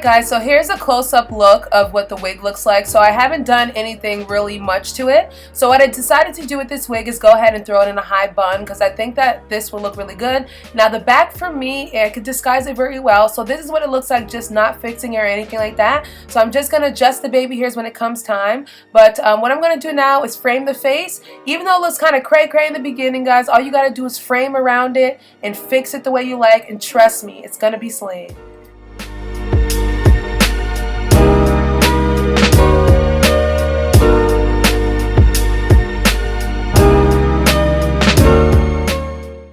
guys, so here's a close-up look of what the wig looks like. So I haven't done anything really much to it. So what I decided to do with this wig is go ahead and throw it in a high bun because I think that this will look really good. Now the back for me, I could disguise it very well. So this is what it looks like, just not fixing it or anything like that. So I'm just going to adjust the baby hairs when it comes time. But what I'm going to do now is frame the face. Even though it looks kind of cray-cray in the beginning, guys, all you got to do is frame around it and fix it the way you like. And trust me, it's going to be slayed.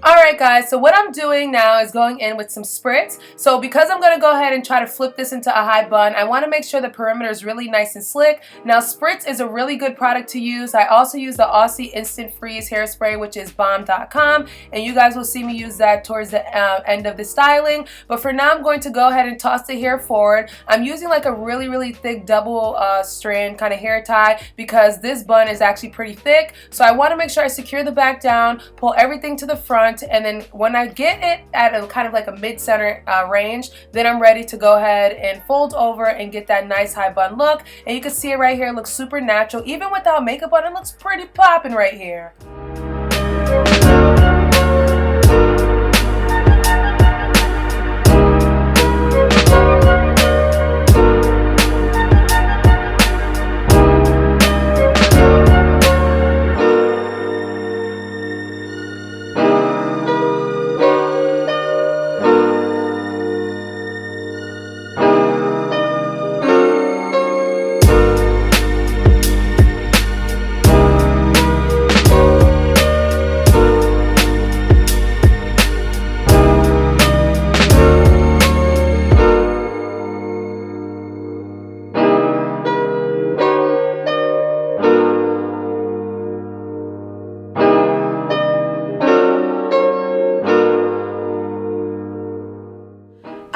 Alright guys, so what I'm doing now is going in with some spritz. So because I'm going to go ahead and try to flip this into a high bun, I want to make sure the perimeter is really nice and slick. Now spritz is a really good product to use. I also use the Aussie Instant Freeze hairspray, which is bomb.com, and you guys will see me use that towards the end of the styling. But for now I'm going to go ahead and toss the hair forward. I'm using like a really thick double strand kind of hair tie because this bun is actually pretty thick. So I want to make sure I secure the back down, pull everything to the front, and then when I get it at a kind of like a mid-center range, then I'm ready to go ahead and fold over and get that nice high bun look. And you can see it right here, it looks super natural. Even without makeup on, it looks pretty popping right here.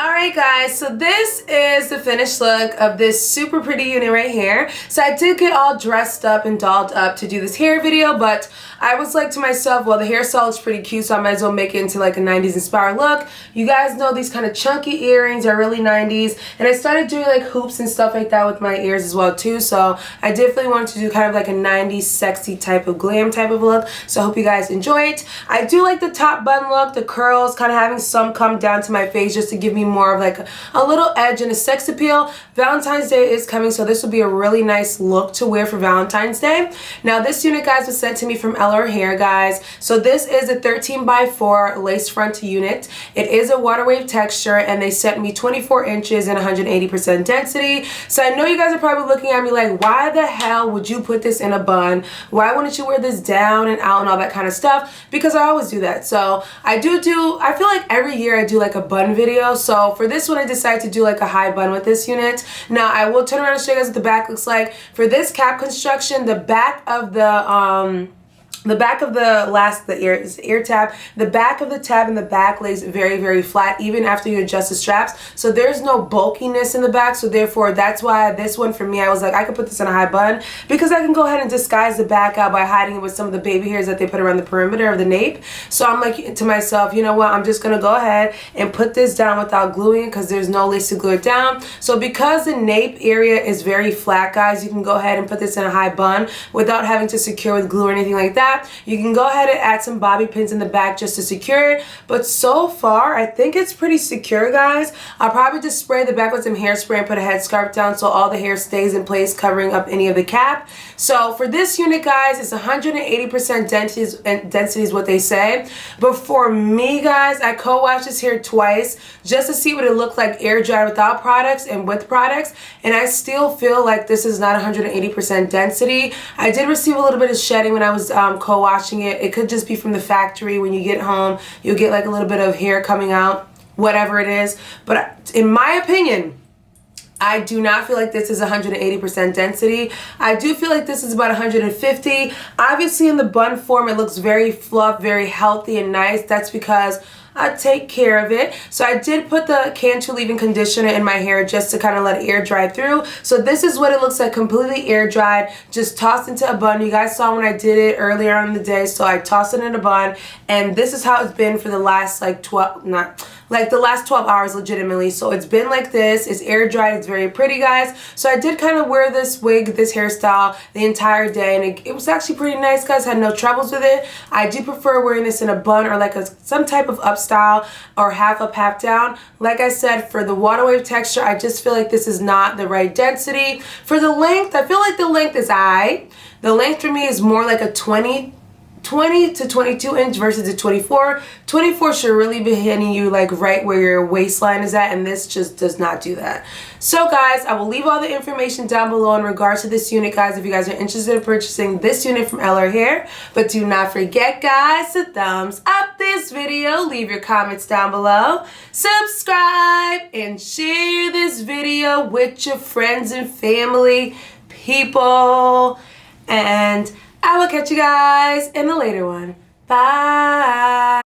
Alright guys, so this is the finished look of this super pretty unit right here. So I did get all dressed up and dolled up to do this hair video, but I was like to myself, well, the hairstyle looks pretty cute, so I might as well make it into like a 90s inspired look. You guys know these kind of chunky earrings are really 90s, and I started doing like hoops and stuff like that with my ears as well too, so I definitely wanted to do kind of like a 90s sexy type of glam type of look, so I hope you guys enjoy it. I do like the top bun look, the curls, kind of having some come down to my face just to give me more of like a little edge and a sex appeal. Valentine's Day is coming, so this will be a really nice look to wear for Valentine's Day. Now this unit, guys, was sent to me from Eullair Hair, guys. So this is a 13x4 lace front unit. It is a water wave texture, and they sent me 24 inches and 180% density. So I know you guys are probably looking at me like, why the hell would you put this in a bun? Why wouldn't you wear this down and out and all that kind of stuff? Because I always do that. So I feel like every year I do like a bun video. So for this one, I decided to do like a high bun with this unit. Now I will turn around and show you guys what the back looks like. For this cap construction, the back of the ear tab, the back of the tab in the back lays very flat even after you adjust the straps, so there's no bulkiness in the back. So therefore that's why this one for me, I was like, I could put this in a high bun because I can go ahead and disguise the back out by hiding it with some of the baby hairs that they put around the perimeter of the nape. So I'm like to myself, you know what, I'm just gonna go ahead and put this down without gluing it because there's no lace to glue it down. So because the nape area is very flat, guys, you can go ahead and put this in a high bun without having to secure with glue or anything like that. You can go ahead and add some bobby pins in the back just to secure it, but so far I think it's pretty secure, guys. I'll probably just spray the back with some hairspray and put a headscarf down so all the hair stays in place, covering up any of the cap. So for this unit, guys, it's 180% density is what they say. But for me, guys, I co-washed this hair twice just to see what it looked like air dried without products and with products, and I still feel like this is not 180% density. I did receive a little bit of shedding when I was co-washing it. It could just be from the factory. When you get home, you'll get like a little bit of hair coming out, whatever it is. But in my opinion, I do not feel like this is 180% density. I do feel like this is about 150. Obviously in the bun form, it looks very fluff, very healthy and nice. That's because take care of it. So I did put the Cantu leave-in conditioner in my hair just to kind of let it air dry through. So this is what it looks like, completely air dried, just tossed into a bun. You guys saw when I did it earlier on in the day, so I tossed it in a bun, and this is how it's been for the last like the last 12 hours legitimately. So it's been like this. It's air dried. It's very pretty, guys. So I did kind of wear this wig, this hairstyle the entire day, and it was actually pretty nice, guys. Had no troubles with it. I do prefer wearing this in a bun or like some type of up style or half up, half down. Like I said, for the water wave texture, I just feel like this is not the right density. For the length, I feel like the length is aight. The length for me is more like a 20 to 22 inch versus a 24. 24 should really be hitting you like right where your waistline is at, and this just does not do that. So guys, I will leave all the information down below in regards to this unit, guys, if you guys are interested in purchasing this unit from Eullair Hair. But do not forget, guys, to thumbs up this video, leave your comments down below, subscribe, and share this video with your friends and family, people, and I will catch you guys in the later one. Bye.